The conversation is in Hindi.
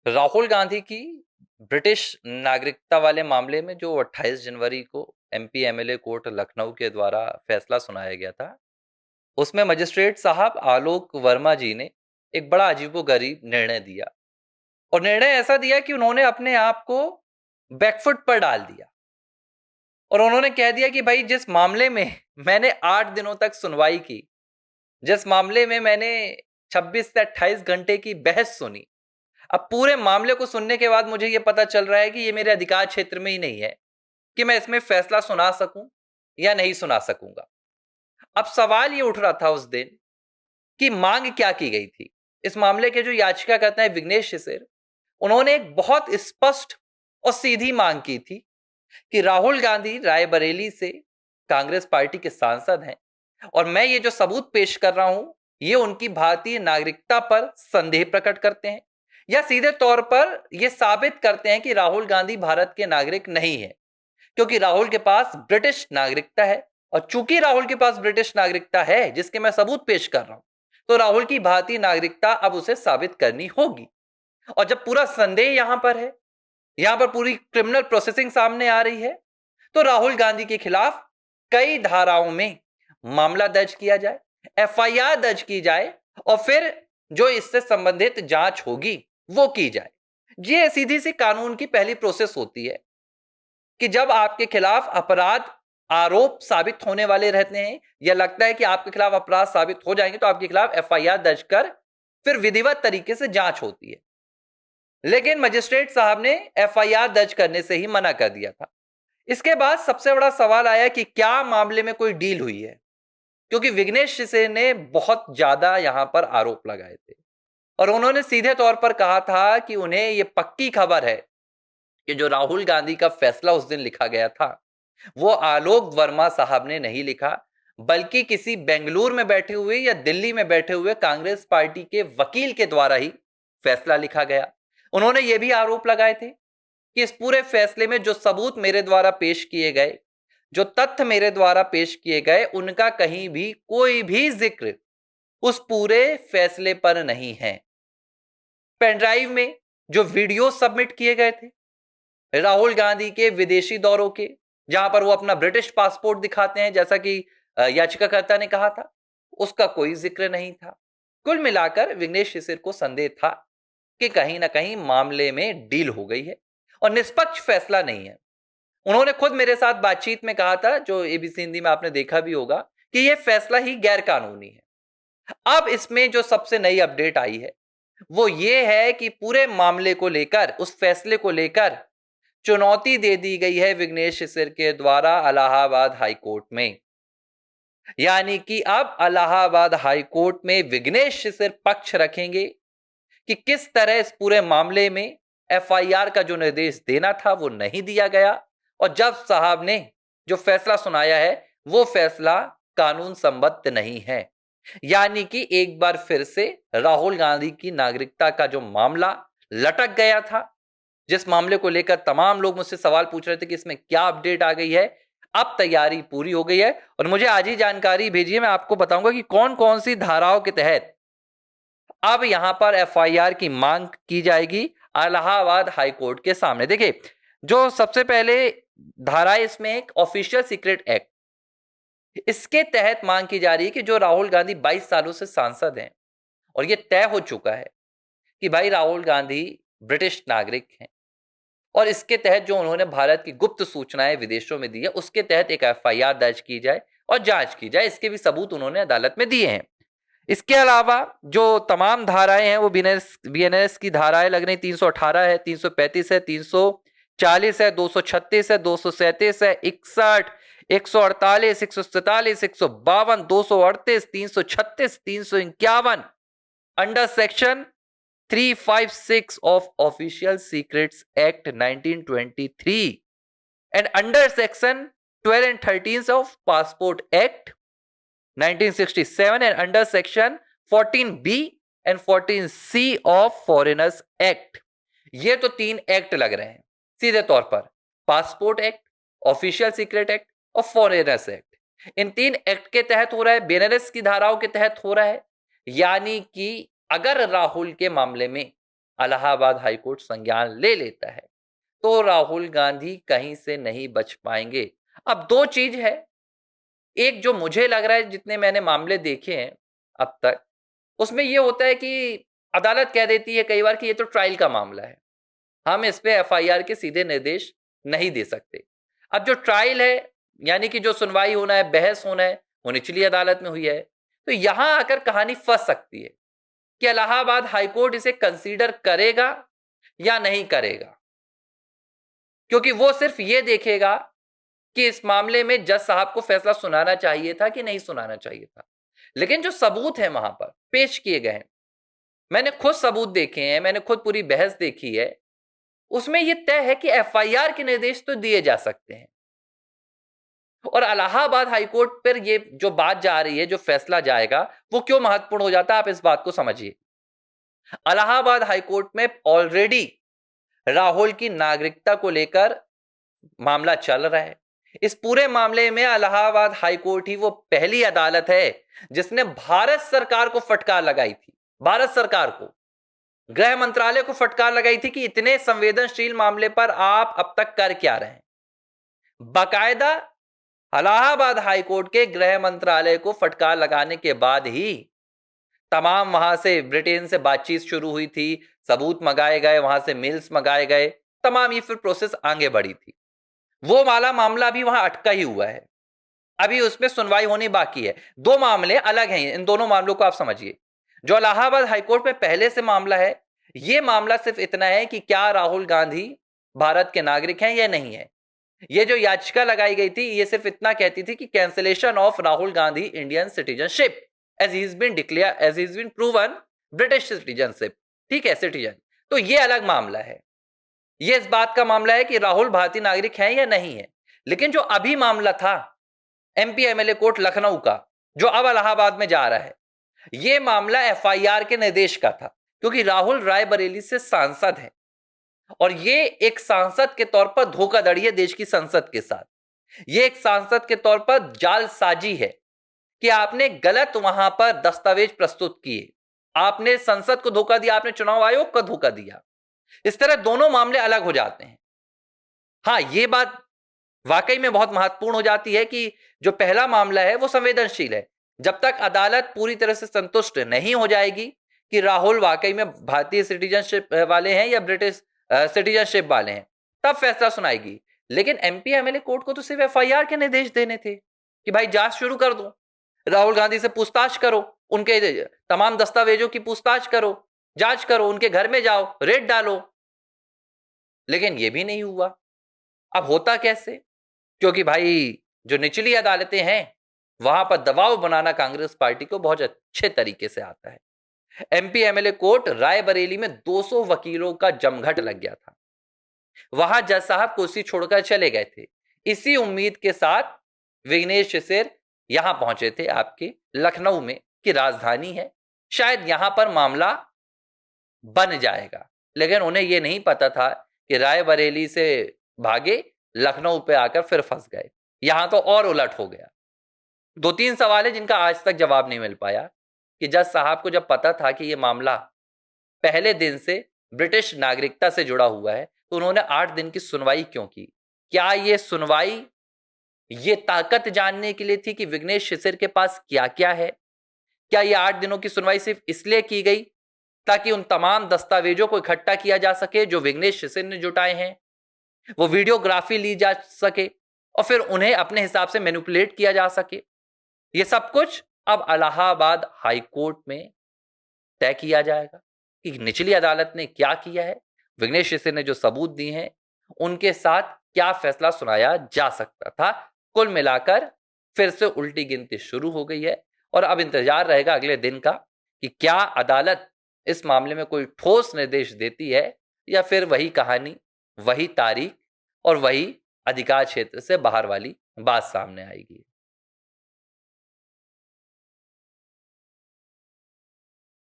राहुल गांधी की ब्रिटिश नागरिकता वाले मामले में जो 28 जनवरी को एमपी एमएलए कोर्ट लखनऊ के द्वारा फैसला सुनाया गया था, उसमें मजिस्ट्रेट साहब आलोक वर्मा जी ने एक बड़ा अजीबोगरीब निर्णय दिया। और निर्णय ऐसा दिया कि उन्होंने अपने आप को बैकफुट पर डाल दिया और उन्होंने कह दिया कि भाई, जिस मामले में मैंने 8 दिनों तक सुनवाई की, जिस मामले में मैंने 26 से 28 घंटे की बहस सुनी, अब पूरे मामले को सुनने के बाद मुझे यह पता चल रहा है कि यह मेरे अधिकार क्षेत्र में ही नहीं है कि मैं इसमें फैसला सुना सकूं या नहीं सुना सकूंगा। अब सवाल ये उठ रहा था उस दिन कि मांग क्या की गई थी। इस मामले के जो याचिकाकर्ता हैं विघ्नेश शिशिर, उन्होंने एक बहुत स्पष्ट और सीधी मांग की थी कि राहुल गांधी रायबरेली से कांग्रेस पार्टी के सांसद हैं और मैं ये जो सबूत पेश कर रहा हूं, ये उनकी भारतीय नागरिकता पर संदेह प्रकट करते हैं या सीधे तौर पर यह साबित करते हैं कि राहुल गांधी भारत के नागरिक नहीं है, क्योंकि राहुल के पास ब्रिटिश नागरिकता है। और चूंकि राहुल के पास ब्रिटिश नागरिकता है जिसके मैं सबूत पेश कर रहा हूं, तो राहुल की भारतीय नागरिकता अब उसे साबित करनी होगी। और जब पूरा संदेह यहां पर है, यहां पर पूरी क्रिमिनल प्रोसेसिंग सामने आ रही है, तो राहुल गांधी के खिलाफ कई धाराओं में मामला दर्ज किया जाए, एफआईआर दर्ज की जाए और फिर जो इससे संबंधित जांच होगी वो की जाए। ये सीधी सी कानून की पहली प्रोसेस होती है कि जब आपके खिलाफ अपराध आरोप साबित होने वाले रहते हैं या लगता है कि आपके खिलाफ अपराध साबित हो जाएंगे, तो आपके खिलाफ एफआईआर दर्ज कर फिर विधिवत तरीके से जांच होती है। लेकिन मजिस्ट्रेट साहब ने एफआईआर दर्ज करने से ही मना कर दिया था। इसके बाद सबसे बड़ा सवाल आया कि क्या मामले में कोई डील हुई है, क्योंकि विघ्नेश शिशिर ने बहुत ज्यादा यहां पर आरोप लगाए थे और उन्होंने सीधे तौर पर कहा था कि उन्हें यह पक्की खबर है कि जो राहुल गांधी का फैसला उस दिन लिखा गया था, वो आलोक वर्मा साहब ने नहीं लिखा, बल्कि किसी बेंगलुरु में बैठे हुए या दिल्ली में बैठे हुए कांग्रेस पार्टी के वकील के द्वारा ही फैसला लिखा गया। उन्होंने ये भी आरोप लगाए थे कि इस पूरे फैसले में जो सबूत मेरे द्वारा पेश किए गए, जो तथ्य मेरे द्वारा पेश किए गए, उनका कहीं भी कोई भी जिक्र उस पूरे फैसले पर नहीं है। पेनड्राइव में जो वीडियो सबमिट किए गए थे राहुल गांधी के विदेशी दौरों के, जहां पर वो अपना ब्रिटिश पासपोर्ट दिखाते हैं जैसा कि याचिकाकर्ता ने कहा था, उसका कोई जिक्र नहीं था। कुल मिलाकर विघ्नेश शिशिर को संदेह था कि कहीं ना कहीं मामले में डील हो गई है और निष्पक्ष फैसला नहीं है। उन्होंने खुद मेरे साथ बातचीत में कहा था, जो एबीसी हिंदी में आपने देखा भी होगा, कि यह फैसला ही गैर कानूनी है। अब इसमें जो सबसे नई अपडेट आई है वो ये है कि पूरे मामले को लेकर, उस फैसले को लेकर चुनौती दे दी गई है विघ्नेश शिशिर के द्वारा इलाहाबाद हाई कोर्ट में। यानी कि अब इलाहाबाद हाई कोर्ट में विघ्नेश शिशिर पक्ष रखेंगे कि किस तरह इस पूरे मामले में एफआईआर का जो निर्देश देना था वो नहीं दिया गया और जज साहब ने जो फैसला सुनाया है वो फैसला कानून सम्मत नहीं है। यानी कि एक बार फिर से राहुल गांधी की नागरिकता का जो मामला लटक गया था, जिस मामले को लेकर तमाम लोग मुझसे सवाल पूछ रहे थे कि इसमें क्या अपडेट आ गई है, अब तैयारी पूरी हो गई है और मुझे आज ही जानकारी भेजिए। मैं आपको बताऊंगा कि कौन कौन सी धाराओं के तहत अब यहां पर एफआईआर की मांग की जाएगी इलाहाबाद हाई कोर्ट के सामने। देखिए, जो सबसे पहले धारा है इसमें एक ऑफिशियल सीक्रेट एक्ट, इसके तहत मांग की जा रही है कि जो राहुल गांधी 22 सालों से सांसद हैं और यह तय हो चुका है कि भाई राहुल गांधी ब्रिटिश नागरिक हैं और इसके तहत जो उन्होंने भारत की गुप्त सूचनाएं विदेशों में दी है उसके तहत एक एफआईआर दर्ज की जाए और जांच की जाए। इसके भी सबूत उन्होंने अदालत में दिए हैं। इसके अलावा जो तमाम धाराएं हैं वो बीएनएस की धाराएं लग रही, 318 है, 335 है, 340 है, 236 है, 237 है, 61, 148, 147, 152, 238, 336, 351 under section 356 of Official Secrets Act 1923 and under section 12 and 13 of Passport Act 1967 and under section 14B and 14C of Foreigners Act। ये तो 3 एक्ट लग रहे हैं सीधे तौर पर, passport act, official secret act और फॉरेनर्स एक्ट। इन 3 एक्ट के तहत हो रहा है, बीएनएस की धाराओं के तहत हो रहा है। यानी कि अगर राहुल के मामले में इलाहाबाद हाईकोर्ट संज्ञान ले लेता है, तो राहुल गांधी कहीं से नहीं बच पाएंगे। अब दो चीज है, एक जो मुझे लग रहा है, जितने मैंने मामले देखे हैं अब तक, उसमें ये होता है कि अदालत कह देती है कई बार कि ये तो ट्रायल का मामला है, हम इस पे एफआईआर के सीधे निर्देश नहीं दे सकते। अब जो ट्रायल है, यानी कि जो सुनवाई होना है, बहस होना है, वो निचली अदालत में हुई है, तो यहां आकर कहानी फंस सकती है कि इलाहाबाद हाईकोर्ट इसे कंसीडर करेगा या नहीं करेगा, क्योंकि वो सिर्फ ये देखेगा कि इस मामले में जज साहब को फैसला सुनाना चाहिए था कि नहीं सुनाना चाहिए था। लेकिन जो सबूत है वहां पर पेश किए गए हैं, मैंने खुद सबूत देखे हैं, मैंने खुद पूरी बहस देखी है, उसमें यह तय है कि एफआईआर के निर्देश तो दिए जा सकते हैं। और इलाहाबाद हाईकोर्ट पर ये जो बात जा रही है, जो फैसला जाएगा, वो क्यों महत्वपूर्ण हो जाता है, आप इस बात को समझिए। इलाहाबाद हाईकोर्ट में ऑलरेडी राहुल की नागरिकता को लेकर मामला चल रहा है। इस पूरे मामले में इलाहाबाद हाईकोर्ट ही वो पहली अदालत है जिसने भारत सरकार को फटकार लगाई थी, भारत सरकार को, गृह मंत्रालय को फटकार लगाई थी कि इतने संवेदनशील मामले पर आप अब तक कर क्या रहे हैं। बाकायदा इलाहाबाद हाईकोर्ट के गृह मंत्रालय को फटकार लगाने के बाद ही तमाम वहां से ब्रिटेन से बातचीत शुरू हुई थी, सबूत मंगाए गए, वहां से मेल्स मंगाए गए, तमाम ये फिर प्रोसेस आगे बढ़ी थी। वो वाला मामला भी वहां अटका ही हुआ है, अभी उसमें सुनवाई होनी बाकी है। दो मामले अलग हैं, इन दोनों मामलों को आप समझिए। जो इलाहाबाद हाईकोर्ट में पहले से मामला है, यह मामला सिर्फ इतना है कि क्या राहुल गांधी भारत के नागरिक हैं या नहीं है। ये जो याचिका लगाई गई थी, ये सिर्फ इतना कहती थी कि cancellation of Rahul Gandhi Indian citizenship as he is been declared, as he is been proven British citizenship, ठीक है, सिटीजन। तो ये अलग मामला है, ये इस बात का मामला है कि राहुल भारतीय नागरिक हैं या नहीं है। लेकिन जो अभी मामला था एमपी एमएलए कोर्ट लखनऊ का, जो अब इलाहाबाद में जा रहा है, यह मामला एफआईआर के निर्देश का था, क्योंकि राहुल रायबरेली से सांसद है और ये एक सांसद के तौर पर धोखाधड़ी है देश की संसद के साथ। ये एक सांसद के तौर पर जालसाजी है कि आपने गलत वहां पर दस्तावेज प्रस्तुत किए, आपने संसद को धोखा दिया, आपने चुनाव आयोग को धोखा दिया। इस तरह दोनों मामले अलग हो जाते हैं। हां, यह बात वाकई में बहुत महत्वपूर्ण हो जाती है कि जो पहला मामला है वो संवेदनशील है। जब तक अदालत पूरी तरह से संतुष्ट नहीं हो जाएगी कि राहुल वाकई में भारतीय सिटीजनशिप वाले हैं या ब्रिटिश सिटीजनशिप वाले हैं, तब फैसला सुनाएगी। लेकिन एमपी एमएलए कोर्ट को तो सिर्फ एफआईआर के निर्देश देने थे कि भाई जांच शुरू कर दो, राहुल गांधी से पूछताछ करो, उनके तमाम दस्तावेजों की पूछताछ करो, जांच करो, उनके घर में जाओ, रेड डालो। लेकिन यह भी नहीं हुआ। अब होता कैसे? क्योंकि भाई जो निचली अदालतें हैं, वहां पर दबाव बनाना कांग्रेस पार्टी को बहुत अच्छे तरीके से आता है। एमपी एमएलए कोर्ट रायबरेली में 200 वकीलों का जमघट लग गया था। वहां जज साहब कुर्सी छोड़कर चले गए थे। इसी उम्मीद के साथ विघ्नेश शिशिर यहां पहुंचे थे, आपके लखनऊ में, कि राजधानी है, शायद यहां पर मामला बन जाएगा। लेकिन उन्हें यह नहीं पता था कि रायबरेली से भागे, लखनऊ पे आकर फिर फंस गए। यहां तो और उलट हो गया। 2-3 सवाल है जिनका आज तक जवाब नहीं मिल पाया कि जज साहब को जब पता था कि यह मामला पहले दिन से ब्रिटिश नागरिकता से जुड़ा हुआ है, तो उन्होंने 8 दिन की सुनवाई क्यों की? क्या यह सुनवाई ये ताकत जानने के लिए थी कि विघ्नेश शिशिर के पास क्या-क्या है? क्या ये 8 दिनों की सुनवाई सिर्फ इसलिए की गई ताकि उन तमाम दस्तावेजों को इकट्ठा किया जा सके जो विघ्नेश शिशिर ने जुटाए हैं, वो वीडियोग्राफी ली जा सके और फिर उन्हें अपने हिसाब से मैनिपुलेट किया जा सके? ये सब कुछ अब इलाहाबाद हाई कोर्ट में तय किया जाएगा कि निचली अदालत ने क्या किया है, विघ्नेश शिशिर ने जो सबूत दिए हैं, उनके साथ क्या फैसला सुनाया जा सकता था। कुल मिलाकर फिर से उल्टी गिनती शुरू हो गई है और अब इंतजार रहेगा अगले दिन का कि क्या अदालत इस मामले में कोई ठोस निर्देश देती है या फिर वही कहानी, वही तारीख और वही अधिकार क्षेत्र से बाहर वाली बात सामने आएगी।